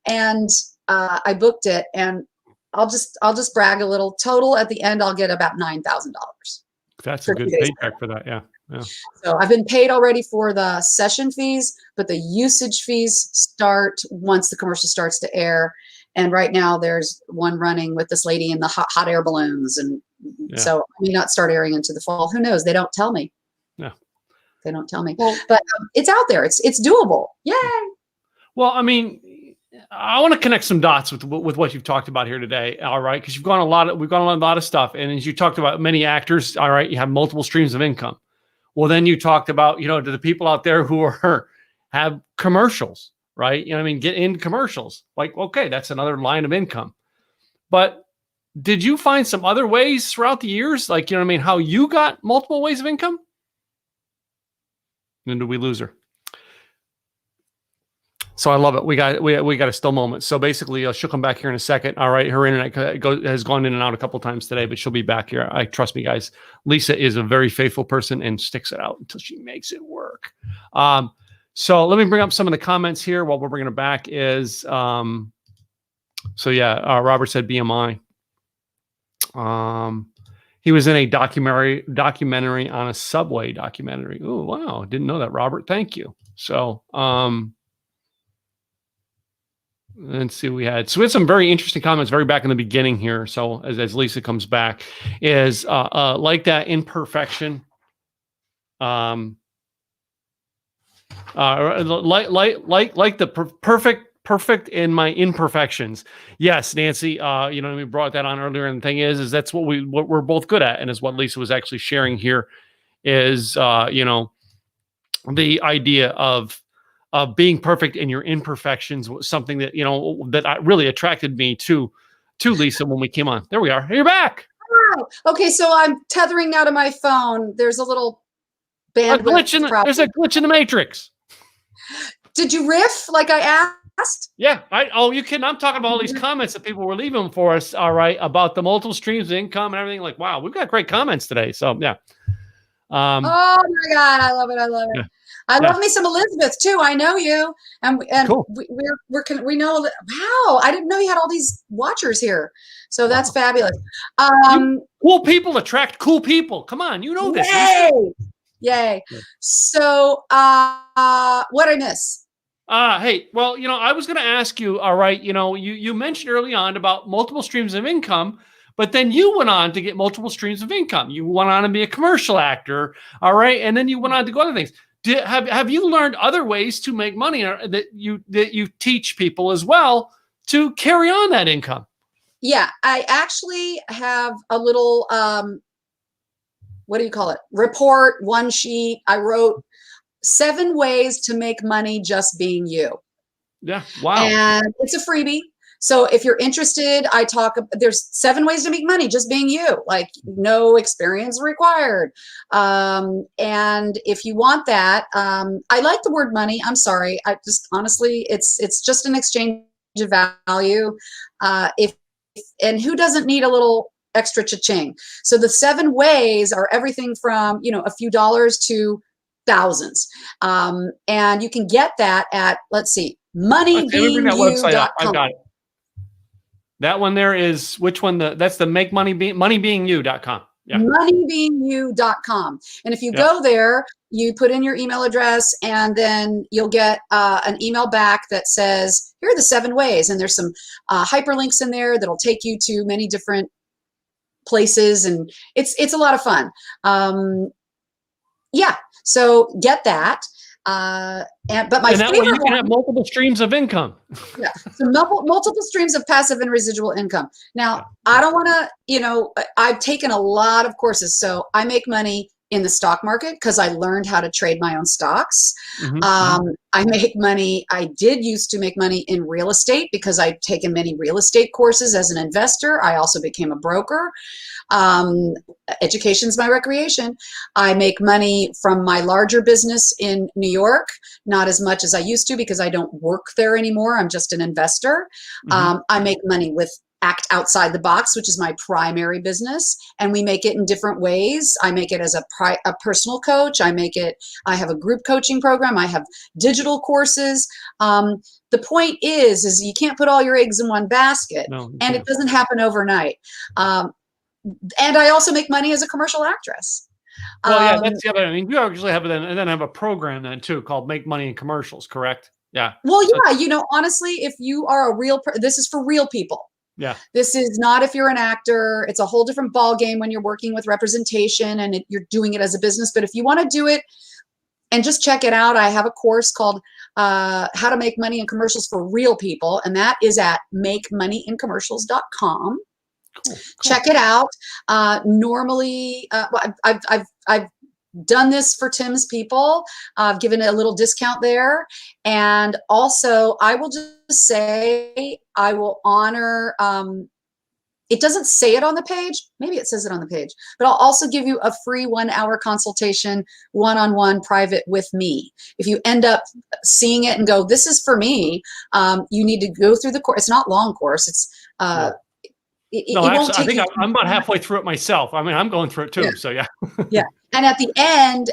And I booked it, and I'll just brag a little. Total at the end, I'll get about $9,000. That's a good paycheck for that. Yeah. Yeah. So I've been paid already for the session fees, but the usage fees start once the commercial starts to air. And right now there's one running with this lady in the hot air balloons. And so I may not start airing into the fall. Who knows? They don't tell me. Yeah. They don't tell me. Well, but it's out there. It's doable. Yay. Well, I mean, I want to connect some dots with what you've talked about here today. All right. Because we've gone a lot of stuff. And as you talked about, many actors, all right, you have multiple streams of income. Well, then you talked about, to the people out there who have commercials, right? Get in commercials. Like, okay, that's another line of income. But did you find some other ways throughout the years? Like, how you got multiple ways of income? And did we lose her? So I love it. We got a still moment. So basically, she'll come back here in a second. All right, her internet has gone in and out a couple of times today, but she'll be back here. I trust me, guys. Lisa is a very faithful person and sticks it out until she makes it work. So let me bring up some of the comments here while we're bringing her back. Robert said BMI. He was in a documentary on a subway documentary. Oh, wow. Didn't know that, Robert. Thank you. So, let's see what we had. So we had some very interesting comments very back in the beginning here. So as Lisa comes back, is like that imperfection. Like the perfect in my imperfections. Yes, Nancy, we brought that on earlier. And the thing is that's what we're both good at. And is what Lisa was actually sharing here is, the idea of being perfect in your imperfections was something that, that really attracted me to Lisa when we came on. There we are. You're back. Wow. Okay. So I'm tethering now to my phone. There's a little bandwidth problem. There's a glitch in the matrix. Did you riff like I asked? Yeah. You kidding? I'm talking about all these comments that people were leaving for us. All right. About the multiple streams of income and everything. Like, wow, we've got great comments today. So yeah. Oh my God, I love it. I love it. Yeah. I love me some Elizabeth too. I know you, and Cool. we know that. Wow, I didn't know you had all these watchers here. So that's fabulous. Cool people attract cool people. Come on, you know this. Yay! Yay! So, what did I miss? Hey, well, I was going to ask you, all right, you mentioned early on about multiple streams of income, but then you went on to get multiple streams of income. You went on to be a commercial actor, all right, and then you went on to go other things. Have you learned other ways to make money that you teach people as well to carry on that income? Yeah, I actually have a little, what do you call it? Report, one sheet. I wrote 7 ways to make money just being you. Yeah. Wow. And it's a freebie. So if you're interested, there's 7 ways to make money just being you, like no experience required. And if you want that, I like the word money. I'm sorry. I just honestly, it's just an exchange of value. And who doesn't need a little extra cha-ching? So the 7 ways are everything from, a few dollars to thousands. And you can get that at, let's see, moneybeingyou.com. I've got it. That one there is which one? That's the moneybeingyou.com. Yeah. Moneybeingyou.com. And if you go there, you put in your email address, and then you'll get an email back that says, here are the 7 ways. And there's some hyperlinks in there that'll take you to many different places. And it's a lot of fun. Yeah. So get that. But my favorite way you can have multiple streams of income. Yeah, so multiple streams of passive and residual income. Now, I don't want to, I've taken a lot of courses, so I make money in the stock market because I learned how to trade my own stocks. I make money. I did used to make money in real estate because I've taken many real estate courses as an investor. I also became a broker. Education's my recreation. I make money from my larger business in New York, not as much as I used to because I don't work there anymore. I'm just an investor. I make money with Act Outside the Box, which is my primary business, and we make it in different ways. I make it as a personal coach. I have a group coaching program. I have digital courses. The point is you can't put all your eggs in one basket, and it doesn't happen overnight. And I also make money as a commercial actress. Well, yeah, that's the other. I mean, you actually have have a program then too called Make Money in Commercials, correct? Yeah. Well, yeah, honestly, if you are this is for real people. Yeah. This is not if you're an actor. It's a whole different ball game when you're working with representation and you're doing it as a business. But if you want to do it and just check it out, I have a course called How to Make Money in Commercials for Real People, and that is at makemoneyInCommercials.com. Cool. Check it out. Normally, I've done this for Tim's people. I've given a little discount there. And also, I will just say, I will honor, it doesn't say it on the page. Maybe it says it on the page. But I'll also give you a free 1-hour consultation, one-on-one private with me. If you end up seeing it and go, this is for me, you need to go through the course. It's not long course. It's I think I'm about halfway through it myself. I mean, I'm going through it too. Yeah. So yeah. Yeah. And at the end,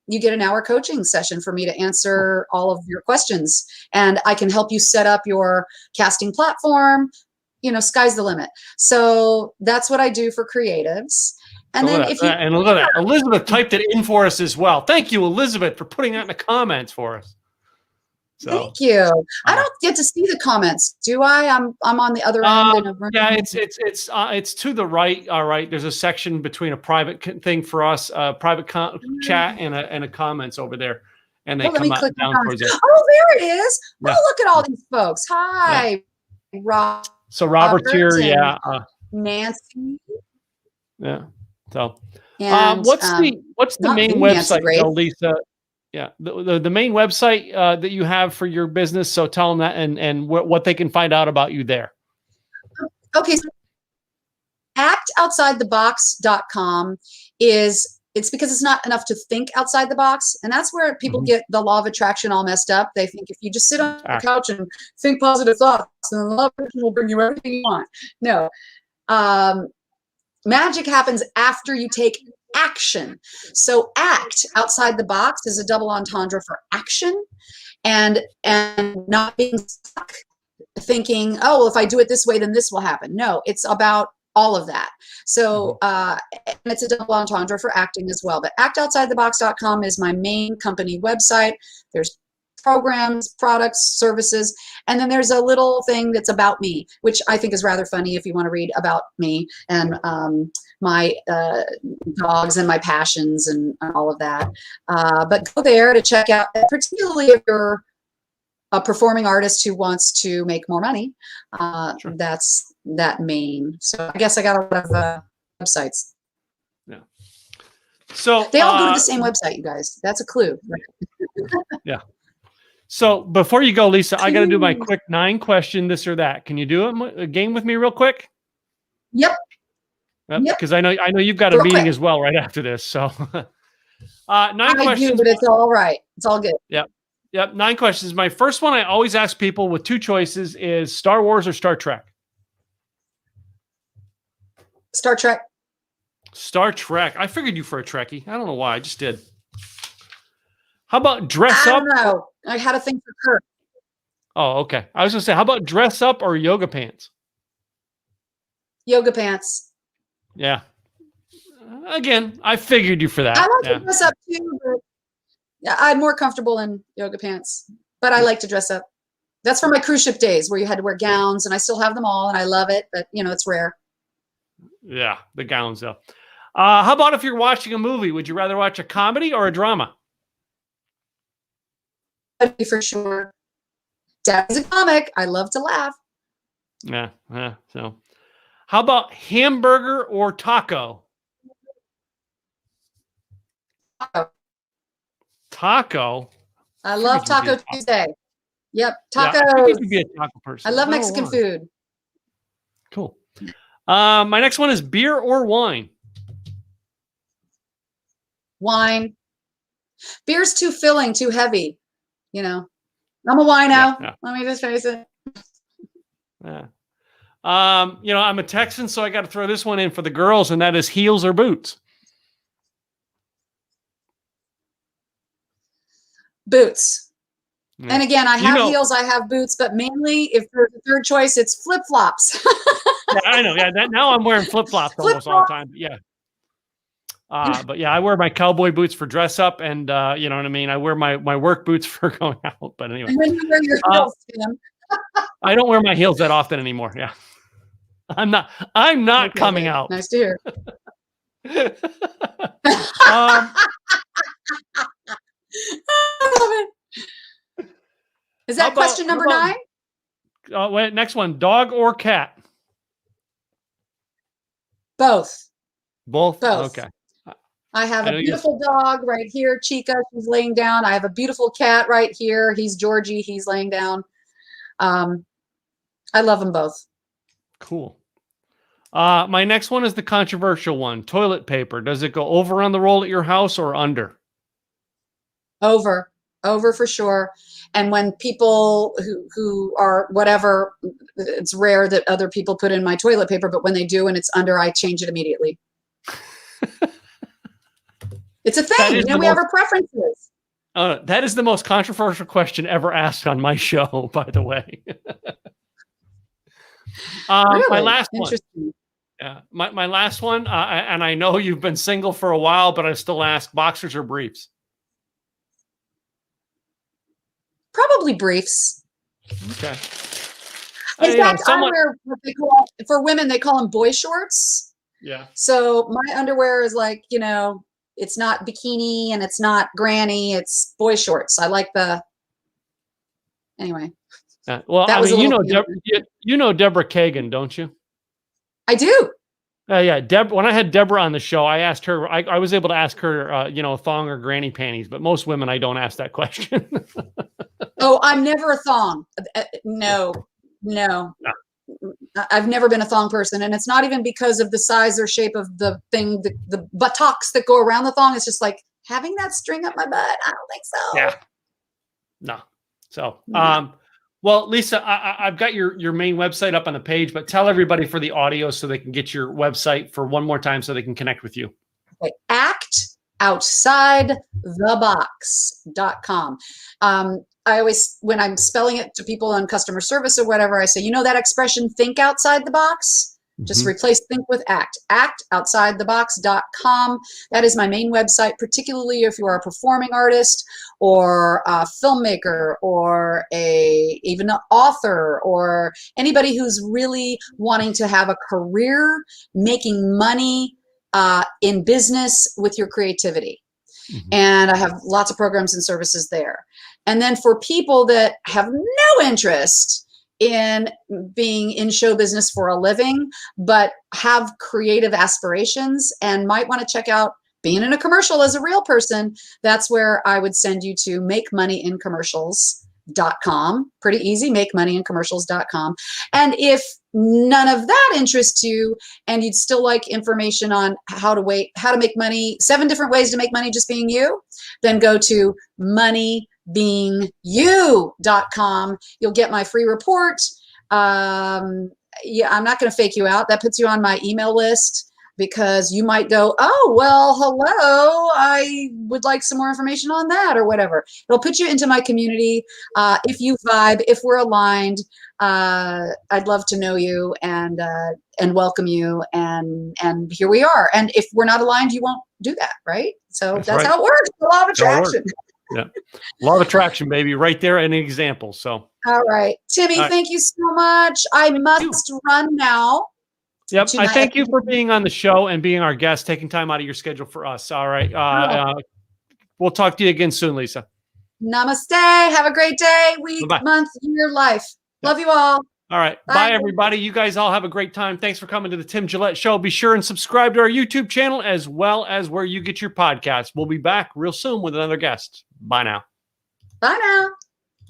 you get an hour coaching session for me to answer all of your questions, and I can help you set up your casting platform. Sky's the limit. So that's what I do for creatives. And then look at that. Elizabeth typed it in for us as well. Thank you, Elizabeth, for putting that in the comments for us. So, thank you. I don't get to see the comments, do I? I'm on the other end. Yeah, it's to the right. All right, there's a section between a private thing for us, private chat, and a comments over there, and they come out down towards it. Oh, there it is. Yeah. Oh, look at all these folks. Hi, Rob. So Robert's here. Yeah. Nancy. Yeah. So, what's the main website, Lisa? Yeah, the main website that you have for your business. So tell them that and what they can find out about you there. Okay, so actoutsidethebox.com it's because it's not enough to think outside the box, and that's where people get the law of attraction all messed up. They think if you just sit on the couch and think positive thoughts, then the law of attraction will bring you everything you want. No, magic happens after you take action. So act outside the box is a double entendre for action, and not being stuck thinking, oh, well, if I do it this way, then this will happen. No, it's about all of that. So and it's a double entendre for acting as well. But actoutsidethebox.com is my main company website. There's programs, products, services, and then there's a little thing that's about me, which I think is rather funny if you want to read about me and my dogs and my passions and all of that. But go there to check out, particularly if you're a performing artist who wants to make more money. Sure. That's that main. So I guess I got a lot of websites. Yeah. So they all go to the same website, you guys. That's a clue. Yeah. So before you go, Lisa, I got to do my quick 9 question, this or that. Can you do a game with me real quick? Yep. Because I know you've got a meeting as well right after this. So 9 questions. But it's all right. It's all good. Yep. 9 questions. My first one I always ask people with 2 choices is Star Wars or Star Trek? Star Trek. Star Trek. I figured you for a Trekkie. I don't know why. I just did. How about dress up? I don't know. I had a thing for Kirk. Oh, okay. I was going to say, how about dress up or yoga pants? Yoga pants. Yeah. Again, I figured you for that. I like to dress up too, but yeah, I'm more comfortable in yoga pants. But I like to dress up. That's for my cruise ship days where you had to wear gowns, and I still have them all, and I love it. But it's rare. Yeah, the gowns though. How about if you're watching a movie? Would you rather watch a comedy or a drama? For sure. Dad's a comic. I love to laugh. Yeah. So, how about hamburger or taco? Taco. I love Taco Tuesday. Yep, tacos. Yeah, I think you'd be a taco person. I love Mexican food. Cool. My next one is beer or wine. Wine. Beer's too filling, too heavy. I'm a wino. Yeah. Let me just face it. Yeah. I'm a Texan, so I got to throw this one in for the girls, and that is heels or boots. Boots. Yeah. And again, I have heels, I have boots, but mainly if there's a third choice, it's flip-flops. Yeah, I know. Yeah, now I'm wearing flip-flops almost all the time. Yeah. But yeah, I wear my cowboy boots for dress up, and you know what I mean. I wear my work boots for going out. But anyway, and when you wear your heels, Tim. I don't wear my heels that often anymore. Yeah, I'm not okay, coming out. Nice to hear. I love it. Is that question number 9? Wait, next one: dog or cat? Both. Both. Both. Okay. I have a beautiful dog right here, Chica. She's laying down. I have a beautiful cat right here. He's Georgie. He's laying down. I love them both. Cool. My next one is the controversial one. Toilet paper. Does it go over on the roll at your house or under? Over for sure. And when people who are whatever, it's rare that other people put in my toilet paper, but when they do and it's under, I change it immediately. It's a thing. We have our preferences. That is the most controversial question ever asked on my show, by the way. Really? My last one. Interesting. Yeah, my last one, and I know you've been single for a while, but I still ask: boxers or briefs? Probably briefs. Okay. In fact, I wear what they call, for women, they call them boy shorts. Yeah. So my underwear is like, it's not bikini and it's not granny. It's boy shorts. I like anyway. Well, you know Deborah Kagan, don't you? I do. Yeah, when I had Deborah on the show, I asked her. I was able to ask her, thong or granny panties. But most women, I don't ask that question. Oh, I'm never a thong. No. I've never been a thong person, and it's not even because of the size or shape of the thing, the buttocks that go around the thong. It's just like having that string up my butt. I don't think so. Yeah. No. So, well, Lisa, I've got your main website up on the page, but tell everybody for the audio so they can get your website for one more time so they can connect with you. Okay, actoutsidethebox.com. I always, when I'm spelling it to people on customer service or whatever, I say, you know that expression, think outside the box? Just replace think with act. Actoutsidethebox.com. That is my main website, particularly if you are a performing artist or a filmmaker or even an author or anybody who's really wanting to have a career making money in business with your creativity. And I have lots of programs and services there. And then for people that have no interest in being in show business for a living, but have creative aspirations and might want to check out being in a commercial as a real person, that's where I would send you to makemoneyInCommercials.com. Pretty easy, makemoneyInCommercials.com. And if none of that interests you and you'd still like information on how to make money, 7 different ways to make money just being you, then go to moneybeingyou.com. You'll get my free report. Yeah, I'm not going to fake you out. That puts you on my email list because you might go, oh, well, hello, I would like some more information on that or whatever. It'll put you into my community. If you vibe, if we're aligned, I'd love to know you and welcome you. And here we are. And if we're not aligned, you won't do that, right? So that's how it works. The law of attraction. Yeah. Law of attraction, baby. Right there, an example. So, all right. Timmy, thank you so much. I must run now. Yep. I thank you for being on the show and being our guest, taking time out of your schedule for us. All right. We'll talk to you again soon, Lisa. Namaste. Have a great day, week, month, year, life. Love you all. All right. Bye, everybody. You guys all have a great time. Thanks for coming to the Tim Gillette Show. Be sure and subscribe to our YouTube channel as well as where you get your podcasts. We'll be back real soon with another guest. Bye now. Bye now.